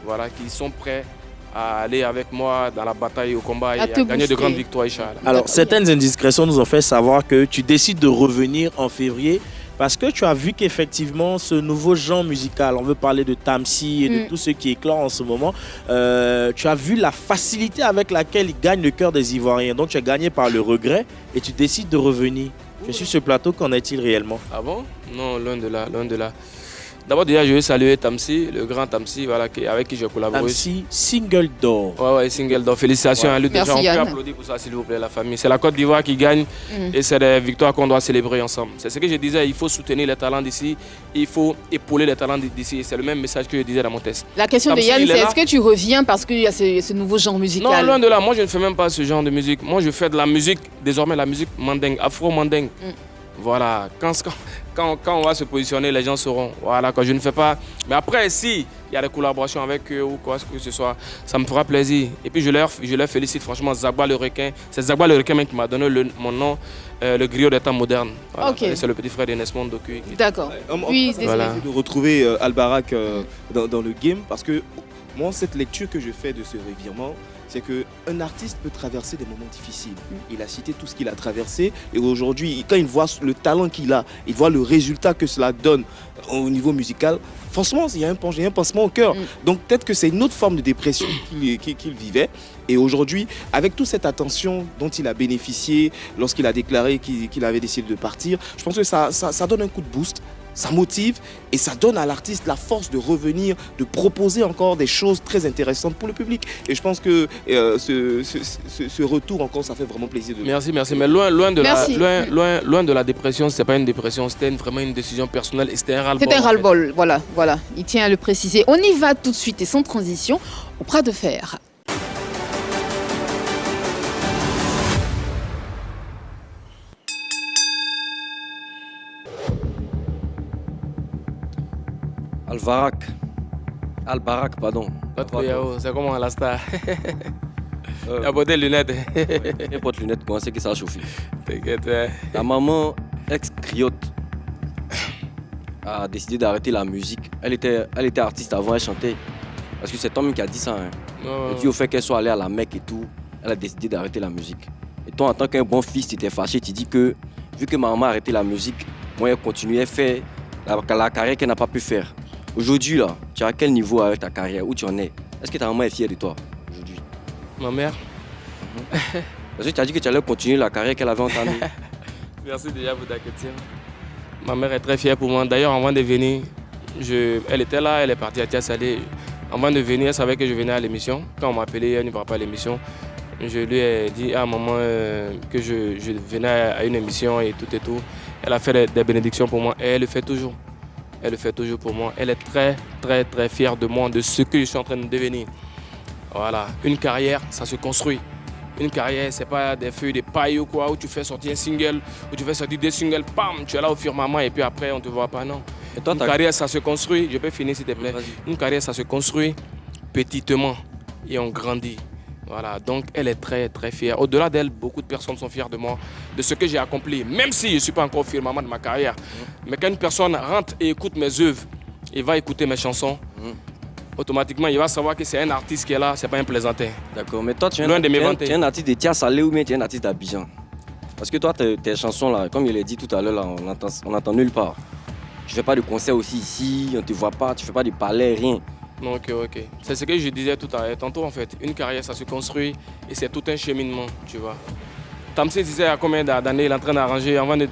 voilà, qui sont prêts à aller avec moi dans la bataille, au combat et à gagner de grandes victoires, Inch'Allah. Alors, certaines indiscrétions nous ont fait savoir que tu décides de revenir en février parce que tu as vu qu'effectivement, ce nouveau genre musical, on veut parler de Tamsi et de tout ce qui éclore en ce moment, tu as vu la facilité avec laquelle il gagne le cœur des Ivoiriens. Donc, tu as gagné par le regret et tu décides de revenir. Sur ce plateau, qu'en est-il réellement? Ah bon? Non, loin de là, loin de là. D'abord, déjà, je veux saluer Tamsi, le grand Tamsi, voilà, avec qui j'ai collaboré. Tamsi, single d'or. Ouais, single d'or. Félicitations à lui. Merci, Déjà, on Yann. peut applaudir pour ça, s'il vous plaît, la famille. C'est la Côte d'Ivoire qui gagne et c'est des victoires qu'on doit célébrer ensemble. C'est ce que je disais, il faut soutenir les talents d'ici, il faut épauler les talents d'ici. C'est le même message que je disais dans mon test. La question de Tamsi, Yann, il est c'est là. est-ce que tu reviens parce qu'il y a ce nouveau genre musical? Non, loin de là. Moi, je ne fais même pas ce genre de musique. Moi, je fais de la musique, désormais la musique mandingue, afro-mandingue. Voilà. Quand on va se positionner, les gens sauront. Voilà, quand je ne fais pas. Mais après, si il y a des collaborations avec eux ou quoi que ce soit, ça me fera plaisir. Et puis, je leur félicite franchement, Zagba le requin. C'est Zagba le requin même qui m'a donné mon nom, le griot des temps modernes. Voilà. Ok. C'est le petit frère de Nesmond Doku. D'accord. On Oui, peut désolé. Voilà. de retrouver Albarak dans le game parce que moi, cette lecture que je fais de ce revirement, c'est qu'un artiste peut traverser des moments difficiles. Il a cité tout ce qu'il a traversé et aujourd'hui, quand il voit le talent qu'il a, il voit le résultat que cela donne au niveau musical, franchement, il y a un pansement au cœur. Donc peut-être que c'est une autre forme de dépression qu'il vivait. Et aujourd'hui, avec toute cette attention dont il a bénéficié lorsqu'il a déclaré qu'il avait décidé de partir, je pense que ça donne un coup de boost. Ça motive et ça donne à l'artiste la force de revenir, de proposer encore des choses très intéressantes pour le public. Et je pense que ce retour encore, ça fait vraiment plaisir. Merci. Mais loin de Merci. loin de la dépression, c'était pas une dépression, c'était vraiment une décision personnelle et c'était un ras-le-bol. C'est un en fait. ras-le-bol, voilà. Il tient à le préciser. On y va tout de suite et sans transition au Bras de Fer. Albarak, pardon. Notre Yao, c'est comment la star? Euh, La beauté lunettes. N'importe lunettes, comment c'est que ça a chauffé. T'inquiète, ouais. La maman ex-criotte a décidé d'arrêter la musique. Elle était artiste avant, elle chantait. Parce que c'est toi-même qui a dit ça. Hein. Non. Et dû au fait qu'elle soit allée à la Mecque et tout, elle a décidé d'arrêter la musique. Et toi, en tant qu'un bon fils, tu étais fâché, tu dis que vu que ma maman a arrêté la musique, moi, elle continuait à faire la carrière qu'elle n'a pas pu faire. Aujourd'hui, là, tu es à quel niveau avec ta carrière? Où tu en es? Est-ce que ta maman est fière de toi aujourd'hui? Ma mère. Parce que tu as dit que tu allais continuer la carrière qu'elle avait entamée. Merci déjà pour ta question. Ma mère est très fière pour moi. D'ailleurs, avant de venir, elle était là, elle est partie à Tiasalé. Avant de venir, elle savait que je venais à l'émission. Quand on m'a appelé, elle ne va pas à l'émission. Je lui ai dit à maman que je venais à une émission et tout. Elle a fait des bénédictions pour moi et elle le fait toujours. Elle le fait toujours pour moi. Elle est très, très, très fière de moi, de ce que je suis en train de devenir. Voilà. Une carrière, ça se construit. Une carrière, c'est pas des feuilles de paille ou quoi, où tu fais sortir un single, où tu fais sortir deux singles, bam, tu es là au firmament et puis après on te voit pas, non. Et toi, Une carrière, ça se construit, je peux finir s'il te plaît. Vas-y. Une carrière, ça se construit petitement et on grandit. Voilà, donc elle est très très fière. Au-delà d'elle, beaucoup de personnes sont fières de moi, de ce que j'ai accompli, même si je ne suis pas encore au firmament de ma carrière. Mais quand une personne rentre et écoute mes œuvres, et va écouter mes chansons, automatiquement il va savoir que c'est un artiste qui est là, c'est pas un plaisantin. D'accord, mais toi, tu es Loin de m'éventer. un artiste de Tiasalé ou bien tu es un artiste d'Abidjan? Parce que toi, tes chansons, là, comme il l'a dit tout à l'heure, là, on n'entend nulle part. Tu fais pas de concert aussi ici, on ne te voit pas, tu fais pas de palais, rien. Non, ok. C'est ce que je disais tout à l'heure. Tantôt, en fait, une carrière, ça se construit et c'est tout un cheminement, tu vois. Tamsi disait à combien d'années il est en train d'arranger avant de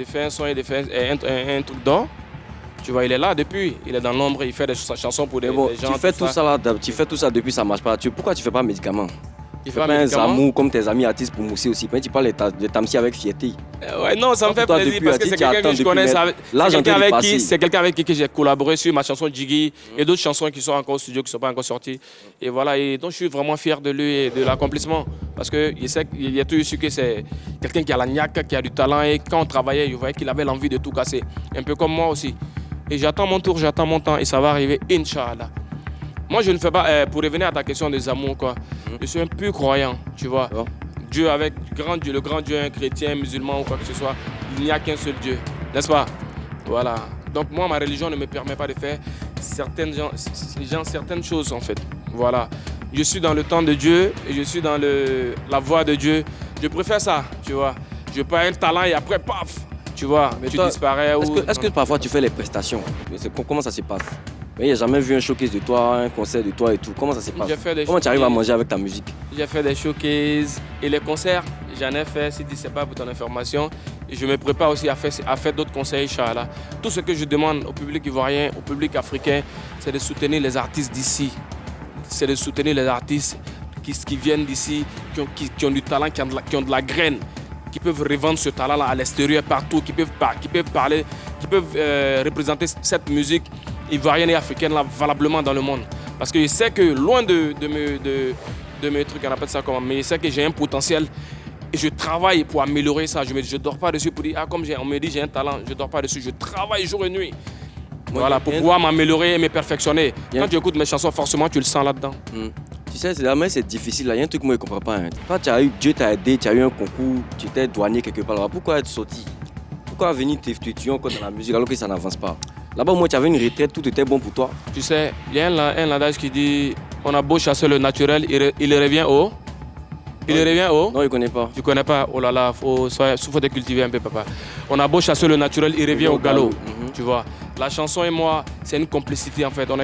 faire un son et de faire un truc d'or. Tu vois, il est là depuis, il est dans l'ombre, il fait des chansons pour des gens. Tu fais tout ça là, tu fais tout ça depuis ça marche pas. Pourquoi tu fais pas médicament? Il Tu fais pas un Zamou comme tes amis artistes pour mousser aussi. Tu parles de Tamsi avec fierté. Ouais, non, ça me fait Toi, plaisir depuis parce que petit, c'est tu quelqu'un attends que je depuis connais. mettre- Là, j'entends du passé. C'est quelqu'un avec qui j'ai collaboré sur ma chanson Jiggy et d'autres chansons qui sont encore au studio, qui ne sont pas encore sorties. Et voilà, et donc je suis vraiment fier de lui et de l'accomplissement. Parce qu'il a toujours su que c'est quelqu'un qui a la niaque, qui a du talent. Et quand on travaillait, je voyais qu'il avait l'envie de tout casser. Un peu comme moi aussi. Et j'attends mon tour, j'attends mon temps et ça va arriver, Inch'Allah. Moi, je ne fais pas, pour revenir à ta question des amours, quoi. Je suis un pur croyant, tu vois. Oh. Dieu avec Dieu, le grand Dieu, un chrétien, musulman ou quoi que ce soit, il n'y a qu'un seul Dieu, n'est-ce pas? Voilà. Donc moi, ma religion ne me permet pas de faire certaines choses en fait. Voilà. Je suis dans le temps de Dieu et je suis dans la voie de Dieu. Je préfère ça, tu vois. Je peux avoir un talent et après, paf, tu vois, Mais tu toi, disparais. Est-ce que parfois tu fais les prestations? Comment ça se passe? Il n'y a jamais vu un showcase de toi, un concert de toi et tout. Comment ça se passe? Comment tu arrives à manger avec ta musique? J'ai fait des showcases et les concerts, j'en ai fait, si tu ne sais pas pour ton information. je me prépare aussi à faire d'autres conseils, Inch'Allah. Tout ce que je demande au public ivoirien, au public africain, c'est de soutenir les artistes d'ici. C'est de soutenir les artistes qui viennent d'ici, qui ont du talent, qui ont de la graine, qui peuvent revendre ce talent-là à l'extérieur, partout, qui peuvent parler, qui peuvent représenter cette musique ivoirienne et africaine-là valablement dans le monde. Parce que je sais que loin de mes trucs, on appelle ça comment, mais je sais que j'ai un potentiel et je travaille pour améliorer ça. Je ne dors pas dessus pour dire, comme on me dit j'ai un talent, je ne dors pas dessus, je travaille jour et nuit. Voilà, pour pouvoir m'améliorer et me perfectionner. Quand tu écoutes mes chansons, forcément tu le sens là-dedans. Tu sais, c'est difficile. Il y a un truc que moi je ne comprends pas. Hein. Quand Dieu t'a aidé, tu as eu un concours, tu étais douanier quelque part là-bas, pourquoi être sorti? Pourquoi venir t'étudier encore dans la musique alors que ça n'avance pas? Là-bas, moi, tu avais une retraite, tout était bon pour toi. Tu sais, il y a un adage qui dit on a beau chasser le naturel, il revient au. Il revient au. Non, il ne connaît pas. Tu ne connais pas? Oh là là, faut te cultiver un peu, papa. On a beau chasser le naturel, il revient au galop. Tu vois, la chanson et moi, c'est une complicité en fait. On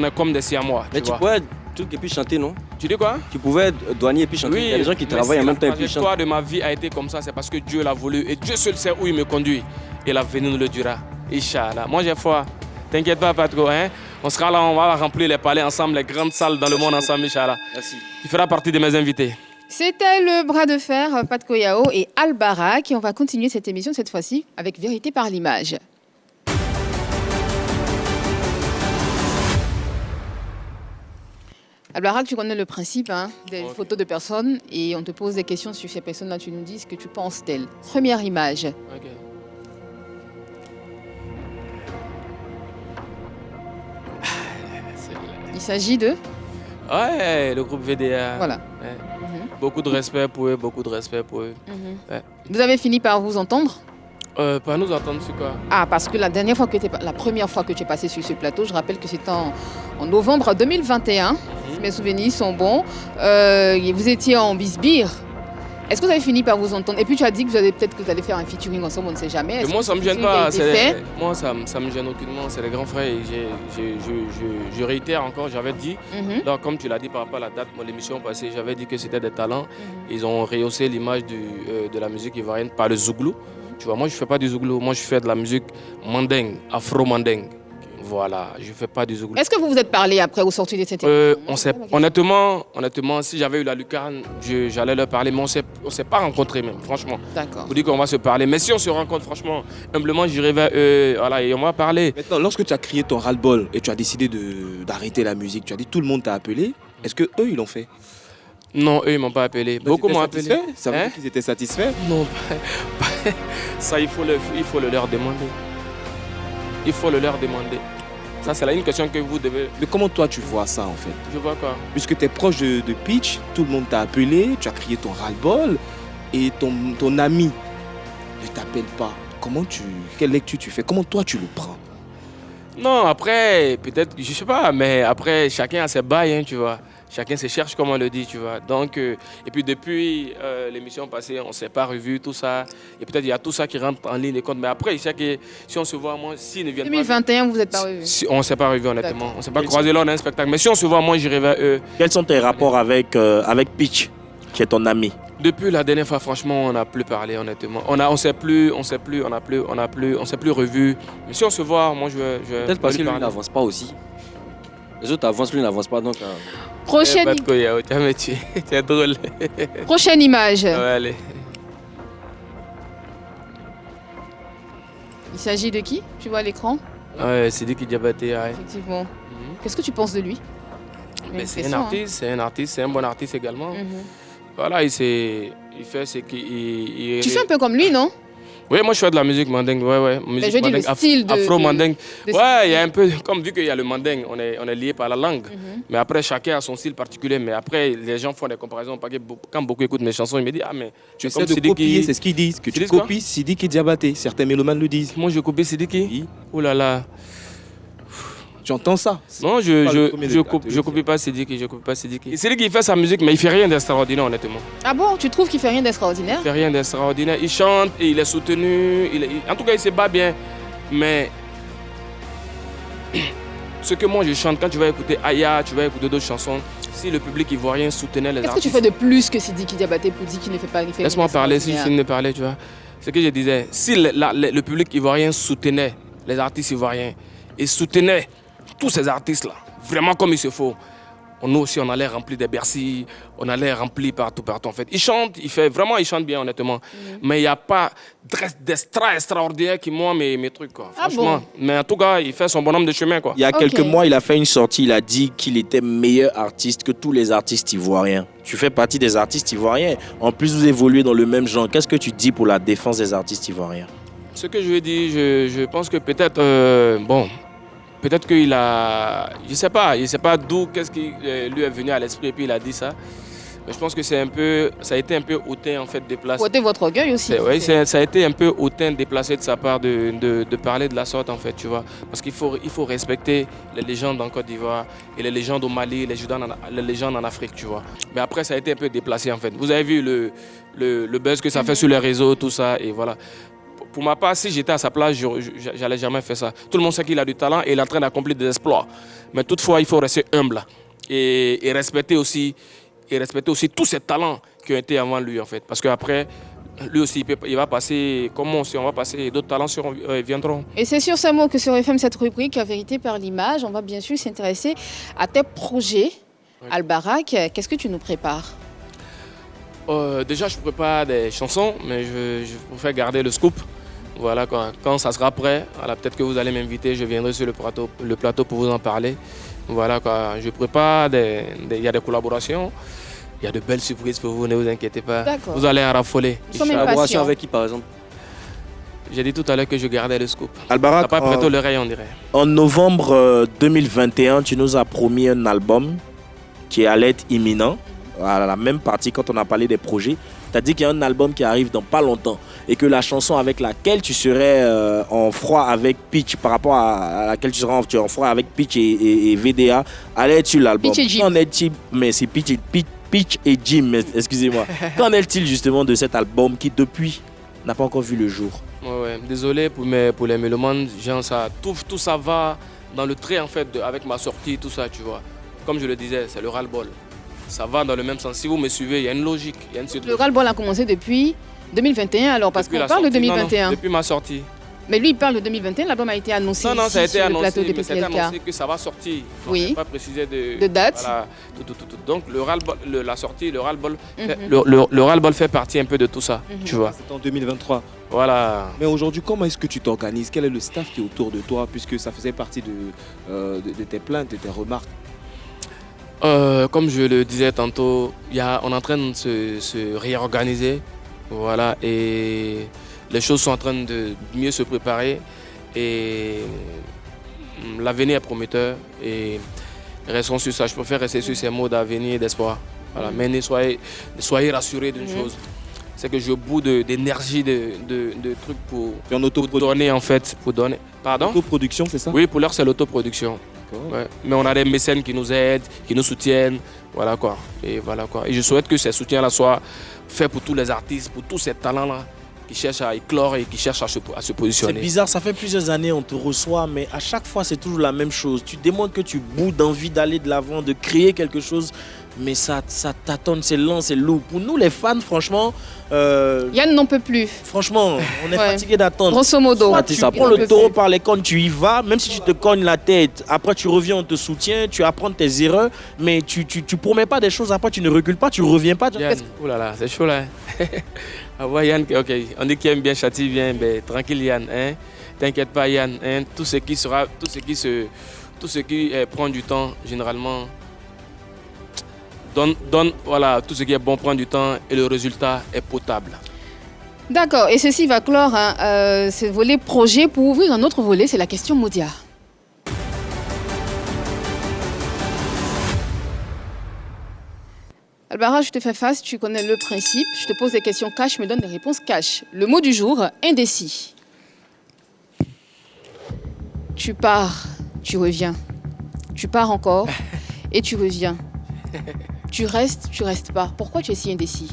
est comme des siamois. Mais tu pourrais être truc et puis chanter, non? Tu dis quoi? Tu pouvais être douanier et puis chanter. Oui, il y a des gens qui travaillent en même temps et puis chantent. L'histoire de ma vie a été comme ça, c'est parce que Dieu l'a voulu. Et Dieu seul sait où il me conduit. Et l'avenir nous le dira. Inch'Allah. Moi, j'ai foi. T'inquiète pas, Patko. Hein? On sera là, on va remplir les palais ensemble, les grandes salles dans le monde ensemble, Inch'Allah. Merci. Tu feras partie de mes invités. C'était le bras de fer, Patko Yao et Albarak. Et on va continuer cette émission cette fois-ci avec Vérité par l'image. Albarak, tu connais le principe des photos de personnes et on te pose des questions sur ces personnes-là. Tu nous dis ce que tu penses d'elles. Première image. Okay. Il s'agit de... Ouais, le groupe VDA. Voilà. Ouais. Beaucoup de respect pour eux, beaucoup de respect pour eux. Ouais. Vous avez fini par vous entendre? Pas nous entendre sur quoi? Ah, parce que la première fois que tu es passé sur ce plateau, je rappelle que c'était en novembre 2021, si mes souvenirs sont bons. Vous étiez en Bisbire. Est-ce que vous avez fini par vous entendre? Et puis tu as dit que vous allez faire un featuring ensemble, on ne sait jamais. Moi, ça ne me gêne pas. Moi, ça me gêne aucunement. C'est les grands frères. Je réitère encore, j'avais dit, donc, comme tu l'as dit par rapport à la date de l'émission passée, j'avais dit que c'était des talents. Ils ont rehaussé l'image de la musique ivoirienne par le zouglou. Tu vois, moi, je ne fais pas du zouglou. Moi, je fais de la musique mandingue, afro-mandingue. Voilà, je ne fais pas du zouglou. Est-ce que vous vous êtes parlé après au sortir de cette émission? Honnêtement, si j'avais eu la lucarne, j'allais leur parler, mais on ne s'est pas rencontrés même, franchement. D'accord. Vous dites qu'on va se parler, mais si on se rencontre, franchement, humblement, j'irai vers eux, voilà, et on va parler. Maintenant, lorsque tu as crié ton ras-le-bol et tu as décidé d'arrêter la musique, tu as dit tout le monde t'a appelé, est-ce que eux ils l'ont fait? Non, eux ils m'ont pas appelé. Donc, beaucoup m'ont appelé. Ça veut dire qu'ils étaient satisfaits? Non, ça il faut le leur demander. Il faut le leur demander. Ça, c'est là une question que vous devez... Mais comment toi tu vois ça en fait? Je vois quoi? Puisque tu es proche de Pitch, tout le monde t'a appelé, tu as crié ton ras-le-bol et ton ami ne t'appelle pas. Quelle lecture tu fais? Comment toi tu le prends? Non, après, peut-être, je sais pas, mais après, chacun a ses bails, tu vois. Chacun se cherche, comme on le dit, tu vois. Donc, et puis depuis l'émission passée, on ne s'est pas revu, tout ça. Et peut-être il y a tout ça qui rentre en ligne de compte. Mais après, je sais que si on se voit, moi, s'ils ne viennent 2021, vous n'êtes pas revus? On ne s'est pas revu, honnêtement. On ne s'est pas croisé là, on a un spectacle. Mais si on se voit, moi, j'irai vers eux. Quels sont tes rapports avec Pitch, qui est ton ami? Depuis la dernière fois, franchement, on n'a plus parlé, honnêtement. On ne s'est plus revu. Mais si on se voit, moi, je vais peut-être parce que lui n'avance pas aussi. Les autres avancent, lui n'avance pas, donc... Prochaine c'est drôle. Prochaine image. Ouais, allez. Il s'agit de qui? Tu vois à l'écran? Ouais, c'est Sidiki Diabaté. Ouais. Effectivement. Qu'est-ce que tu penses de lui? C'est un artiste, c'est un bon artiste également. Voilà, il fait ce qu'il... Tu fais un peu comme lui, non? Oui, moi je fais de la musique mandingue, ouais. Musique mais je dis mandingue, le style afro-mandingue. Ouais, il y a un peu, comme vu qu'il y a le mandingue, on est lié par la langue. Mais après, chacun a son style particulier. Mais après, les gens font des comparaisons. Quand beaucoup écoutent mes chansons, ils me disent, ah, mais tu essaies de copier, c'est ce qu'ils disent, que tu copies Sidiki Diabaté. Certains mélomanes le disent. Moi, je copie Sidiki? Oui. Oh là là. Tu entends ça? Non, je copie pas Sidiki, Sidiki, il fait sa musique, mais il fait rien d'extraordinaire, honnêtement. Ah bon? Tu trouves qu'il fait rien d'extraordinaire? Il fait rien d'extraordinaire. Il chante, et il est soutenu. En tout cas, il se bat bien. Mais ce que moi je chante, quand tu vas écouter Aya, tu vas écouter d'autres chansons, si le public ivoirien soutenait les artistes... Qu'est-ce que tu fais de plus que Sidiki Diabaté pour dire qu'il ne fait pas... Laisse-moi parler, si je finis de parler, tu vois. ce que je disais, si le public ivoirien soutenait les artistes ivoiriens et soutenait tous ces artistes-là, vraiment comme il se faut, nous aussi, on allait remplir des Bercy, on allait remplir partout en fait. Il chante bien honnêtement. Mais il n'y a pas d'extra extraordinaire qui moi mes trucs quoi. Franchement. Bon? Mais en tout cas, il fait son bonhomme de chemin quoi. Il y a quelques mois, il a fait une sortie, il a dit qu'il était meilleur artiste que tous les artistes ivoiriens. Tu fais partie des artistes ivoiriens. En plus, vous évoluez dans le même genre. Qu'est-ce que tu dis pour la défense des artistes ivoiriens? Ce que je lui ai dit, je pense que peut-être, peut-être qu'il a, je sais pas d'où, qu'est-ce qui lui est venu à l'esprit et puis il a dit ça. Mais je pense que ça a été un peu hautain en fait déplacé. Ôtez votre orgueil aussi. Oui, ça a été un peu hautain déplacé de sa part de parler de la sorte en fait, tu vois. Parce qu'il faut respecter les légendes en Côte d'Ivoire et les légendes au Mali, les légendes en Afrique, tu vois. Mais après, ça a été un peu déplacé en fait. Vous avez vu le buzz que ça fait sur les réseaux, tout ça, et voilà. Pour ma part, si j'étais à sa place, j'allais jamais faire ça. Tout le monde sait qu'il a du talent et il est en train d'accomplir des exploits. Mais toutefois, il faut rester humble et respecter aussi tous ces talents qui ont été avant lui, en fait. Parce qu'après, lui aussi, il va passer, comme on va passer, d'autres talents viendront. Et c'est sur ces mots que se referme cette rubrique à Vérité par l'image. On va bien sûr s'intéresser à tes projets. Oui. Albarak, qu'est-ce que tu nous prépares? Déjà, je prépare des chansons, mais je préfère garder le scoop. Voilà, quand ça sera prêt, voilà, peut-être que vous allez m'inviter, je viendrai sur le plateau pour vous en parler. Voilà, je prépare, il y a des collaborations, il y a de belles surprises pour vous, ne vous inquiétez pas. Vous allez en raffoler. Collaboration avec qui par exemple? J'ai dit tout à l'heure que je gardais le scoop. Albarak, pas prêté l'oreille, on dirait. En novembre 2021, tu nous as promis un album qui allait être imminent. À la même partie, quand on a parlé des projets, tu as dit qu'il y a un album qui arrive dans pas longtemps et que la chanson avec laquelle tu serais en froid avec Pitch, par rapport à laquelle tu serais en froid avec Pitch et VDA, allait être sur l'album. Qu'en est-il? Mais c'est Pitch et Jim, excusez-moi. Qu'en est-il justement de cet album qui depuis n'a pas encore vu le jour? Ouais. Désolé pour les mélomanes, genre tout ça va dans le trait en fait avec ma sortie, tout ça, tu vois. Comme je le disais, c'est le ras-le-bol. Ça va dans le même sens. Si vous me suivez, il y a une logique. Le ras-le-bol a commencé depuis 2021 alors, parce qu'on parle de 2021. Non, depuis ma sortie. Mais lui, il parle de 2021, l'album a été annoncé ça a été annoncé, sur le plateau de PPLK. Annoncé que ça va sortir. Oui. Je n'ai pas précisé de date. Voilà, tout. Donc la sortie, le ras-le-bol fait partie un peu de tout ça, tu vois. C'est en 2023. Voilà. Mais aujourd'hui, comment est-ce que tu t'organises? Quel est le staff qui est autour de toi, puisque ça faisait partie de tes plaintes, de tes remarques? Comme je le disais tantôt, on est en train de se réorganiser, voilà, et les choses sont en train de mieux se préparer et l'avenir est prometteur et restons sur ça. Je préfère rester sur ces mots d'avenir et d'espoir. Voilà. Mais soyez rassurés d'une chose, c'est que je bout d'énergie, de trucs pour donner en fait, pour donner. Pardon? L'autoproduction, c'est ça? Oui, pour l'heure c'est l'autoproduction. Ouais. Mais on a des mécènes qui nous aident, qui nous soutiennent, voilà quoi. Et je souhaite que ces soutiens-là soient faits pour tous les artistes, pour tous ces talents-là qui cherchent à éclore et qui cherchent à se positionner. C'est bizarre, ça fait plusieurs années on te reçoit, mais à chaque fois c'est toujours la même chose. Tu démontres que tu boudes d'envie d'aller de l'avant, de créer quelque chose, mais ça tâtonne, c'est lent, c'est lourd. Pour nous les fans, franchement... Yann n'en peut plus. Franchement, on est fatigué d'attendre. Grosso modo. Soit tu prends le taureau par les cornes, tu y vas, même si tu te cognes la tête, après tu reviens, on te soutient, tu apprends tes erreurs, mais tu promets pas des choses, après tu ne recules pas, tu reviens pas. Yann, oh là là, c'est chaud là. Ah ouais, Yann, ok, on dit qu'il aime bien châtie, bien, ben, tranquille Yann, hein. T'inquiète pas Yann, hein. Tout ce qui prend du temps, généralement, voilà, tout ce qui est bon prend du temps et le résultat est potable. D'accord, et ceci va clore ce volet projet pour ouvrir un autre volet, c'est la question Modia. Albarak, je te fais face, tu connais le principe. Je te pose des questions cash, je me donne des réponses cash. Le mot du jour, indécis. Tu pars, tu reviens. Tu pars encore et tu reviens. Tu restes pas. Pourquoi tu es si indécis?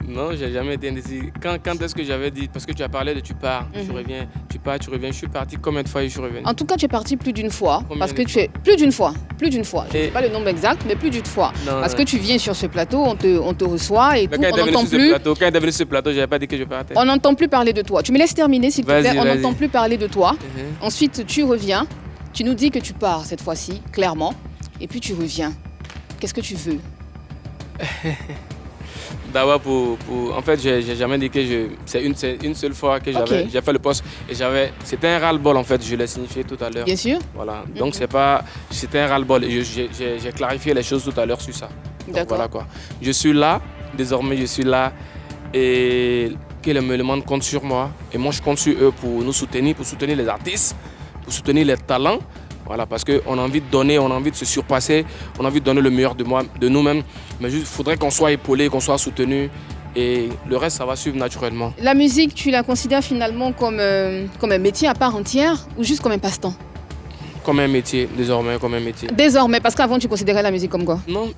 Non, j'ai jamais été indécis. Quand est-ce que j'avais dit? Parce que tu as parlé de tu pars, tu reviens, tu pars, tu reviens. Je suis parti combien de fois et je suis revenu? En tout cas, tu es parti plus d'une fois. Combien Parce de que tu es plus d'une fois. Plus d'une fois. Je ne Et- sais pas le nombre exact, mais plus d'une fois. Non, Parce non. que tu viens sur ce plateau, on te reçoit et Mais tout. quand il On est venu n'entend sur ce plus. plateau, quand il est venu sur ce plateau, j'avais pas dit que je partais. On n'entend plus parler de toi. Tu me laisses terminer, s'il te Vas-y, plaît. On vas-y. n'entend plus parler de toi. Mhm. Ensuite, tu reviens. Tu nous dis que tu pars cette fois-ci, clairement. Et puis tu reviens. Qu'est-ce que tu veux? D'abord, en fait, j'ai jamais dit que c'est une seule fois que Ok. j'ai fait le poste. Et c'était un ras-le-bol, en fait, je l'ai signifié tout à l'heure. Bien sûr. Voilà, donc c'était un ras-le-bol. Et j'ai clarifié les choses tout à l'heure sur ça. Donc, D'accord. voilà quoi. Je suis là, désormais je suis là. Et que les Mélomanes comptent sur moi. Et moi, je compte sur eux pour nous soutenir, pour soutenir les artistes, pour soutenir les talents. Voilà, parce qu'on a envie de donner, on a envie de se surpasser, on a envie de donner le meilleur de nous-mêmes. Mais il faudrait qu'on soit épaulé, qu'on soit soutenu. Et le reste, ça va suivre naturellement. La musique, tu la considères finalement comme un métier à part entière ou juste comme un passe-temps? Comme un métier, désormais, comme un métier. Désormais, parce qu'avant, tu considérais la musique comme quoi? Non,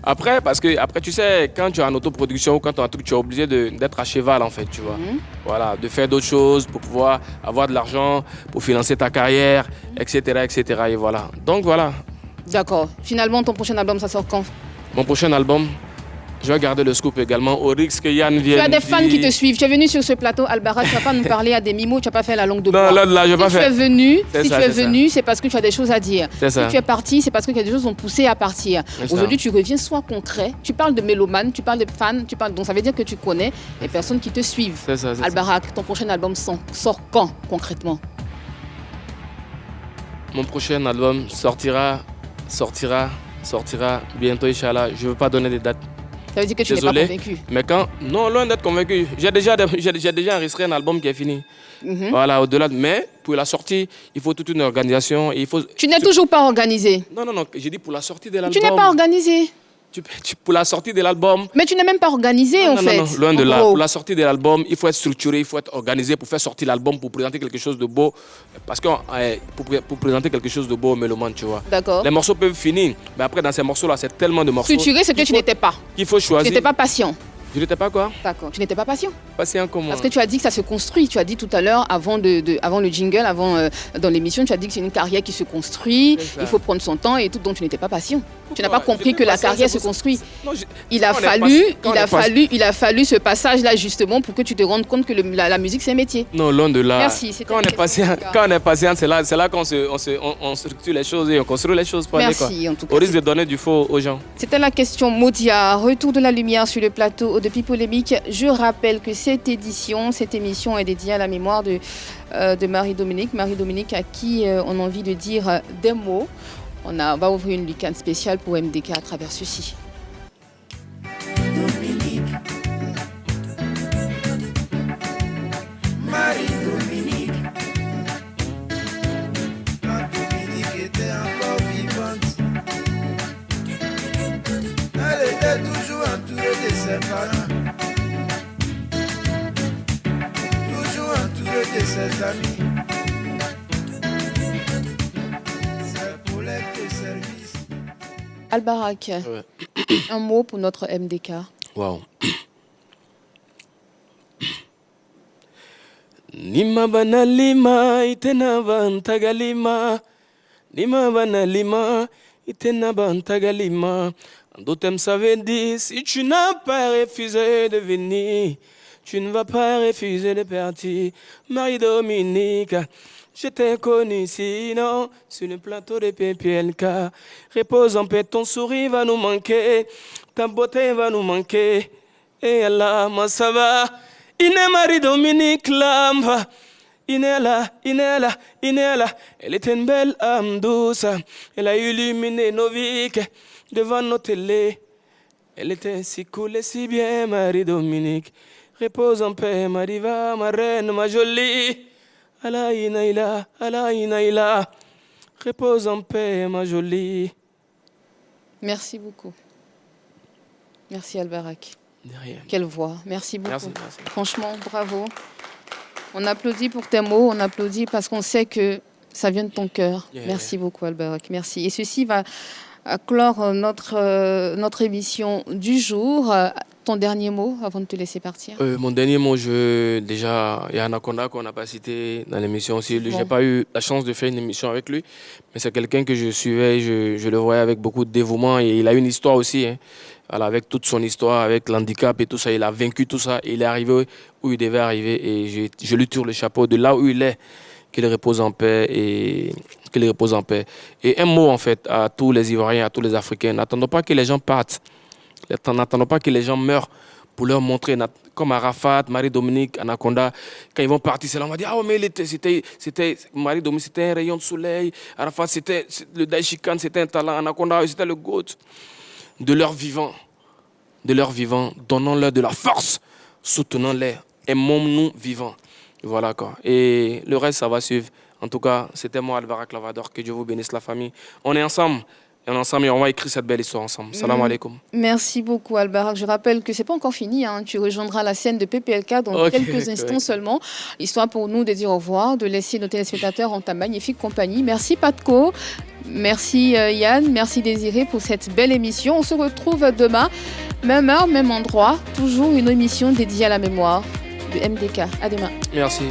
après, parce que après, tu sais, quand tu es en autoproduction ou quand tu as un truc, tu es obligé d'être à cheval, en fait, tu vois. Voilà, de faire d'autres choses pour pouvoir avoir de l'argent, pour financer ta carrière, etc., etc. Et voilà. Donc, voilà. D'accord. Finalement, ton prochain album, ça sort quand? Mon prochain album, je vais garder le scoop également, au risque que Yann vienne. Tu as des fans dire- qui te suivent. Tu es venu sur ce plateau, Albara, tu vas pas nous parler à des mimos, tu n'as pas fait la langue de bois. Non, là, je vais pas Si tu es faire. venu, C'est si ça, tu es c'est ça. venu, c'est parce que tu as des choses à dire. C'est Si ça. tu es parti, c'est parce que des choses ont poussé à partir. C'est ça. Aujourd'hui, tu reviens, sois concret. Tu parles de mélomane, tu parles de fans, donc ça veut dire que tu connais les personnes qui te suivent. C'est ça, c'est ça. Albarak, ton prochain album sort quand concrètement? Mon prochain album sortira bientôt, Inch'Allah. Je ne veux pas donner des dates. Ça veut dire que tu n'es pas Désolé. convaincu. Mais quand... Non, loin d'être convaincu. J'ai déjà enregistré un album qui est fini. Mhm. Voilà, au-delà. Mais pour la sortie, il faut toute une organisation. Il faut... Tu n'es toujours pas organisé. Non, j'ai dit pour la sortie de l'album. Tu n'es pas organisé. Pour la sortie de l'album. Mais tu n'es même pas organisé en fait. Non, loin de En là. gros. Pour la sortie de l'album, il faut être structuré, il faut être organisé pour faire sortir l'album, pour présenter quelque chose de beau. Parce que pour présenter quelque chose de beau au mélomane, tu vois. D'accord. Les morceaux peuvent finir, mais après, dans ces morceaux-là, c'est tellement de morceaux. Structuré, c'est que tu n'étais pas. qu'il faut Tu choisir. n'étais pas patient. Je n'étais pas quoi? D'accord. Tu n'étais pas patient. Patient comment? Parce que tu as dit que ça se construit. Tu as dit tout à l'heure, avant le jingle, dans l'émission, tu as dit que c'est une carrière qui se construit. C'est ça. Il faut prendre son temps et tout. Donc tu n'étais pas patient. Tu n'as Pourquoi? pas compris J'étais que la patient, carrière c'est se pour ça. construit. Non, Il a quand on est il a fallu ce passage-là justement pour que tu te rendes compte que la musique c'est un métier. Non, loin de là. Merci, c'était Quand on une est patient, question. quand on est patient, c'est là qu'on on structure les choses et on construit les choses pour aller quoi. Merci en tout cas. Au risque de donner du faux aux gens. C'était la question Modia. Retour de la lumière sur le plateau de Pipolémique. Je rappelle que cette émission est dédiée à la mémoire de Marie-Dominique. Marie-Dominique à qui on a envie de dire des mots. On va ouvrir une lucane spéciale pour MDK à travers ceci. Marie-Dominique. Quand Dominique était encore vivante, elle était toujours entourée de ses parents, toujours entourée de ses amis. C'est pour l'aide de service. Albarak, Ouais. un mot pour notre MDK. Wow. Nima bana lima itena bantaga lima. Nima bana lima itena bantaga lima. D'autres savaient dire si tu n'as pas refusé de venir, tu ne vas pas refuser de partir. Marie-Dominique, je t'ai connu sinon sur le plateau de PPLK. Repose en paix, ton sourire va nous manquer, ta beauté va nous manquer. Et Allah, moi ça va. Iné Marie-Dominique Lamba. Inela. Elle était une belle âme douce. Elle a illuminé nos vies devant nos télés. Elle était si cool et si bien, Marie-Dominique. Repose en paix, Mariva, ma reine, ma jolie. Allah Inaïla. Repose en paix, ma jolie. Merci beaucoup. Merci Albarak. De rien. Quelle voix. Merci beaucoup. Merci. Franchement, bravo. On applaudit pour tes mots, on applaudit parce qu'on sait que ça vient de ton cœur. Yeah. Merci beaucoup, Albarak. Merci. Et ceci va clore notre émission du jour. ton dernier mot avant de te laisser partir? Mon dernier mot, déjà, il y a Anaconda qu'on n'a pas cité dans l'émission aussi. Je n'ai pas eu la chance de faire une émission avec lui, mais c'est quelqu'un que je suivais, je le voyais avec beaucoup de dévouement et il a une histoire aussi. Hein. Alors, avec toute son histoire, avec l'handicap et tout ça, il a vaincu tout ça. Il est arrivé où il devait arriver et je lui tire le chapeau de là où il est. Qu'il repose en paix et qu'il repose en paix. Et un mot en fait à tous les Ivoiriens, à tous les Africains, n'attendons pas que les gens partent, n'attendons pas que les gens meurent pour leur montrer, comme Arafat, Marie-Dominique, Anaconda, quand ils vont partir, c'est là on va dire ah mais c'était Marie-Dominique, c'était un rayon de soleil, Arafat c'était le Daishikan, c'était un talent, Anaconda c'était le GOAT. De leur vivant, donnons-leur de la force, soutenons-les, aimons-nous vivants. Voilà quoi. Et le reste, ça va suivre. En tout cas, c'était moi, Albarak Lavador. Que Dieu vous bénisse, la famille. On est ensemble. Et on va écrire cette belle histoire ensemble. Salam alaikum. Merci beaucoup, Albarak. Je rappelle que ce n'est pas encore fini. Hein. Tu rejoindras la scène de PPLK dans quelques instants seulement. Histoire pour nous de dire au revoir, de laisser nos téléspectateurs en ta magnifique compagnie. Merci, Patko. Merci, Yann. Merci, Désiré, pour cette belle émission. On se retrouve demain, même heure, même endroit. Toujours une émission dédiée à la mémoire de MDK. À demain. Merci.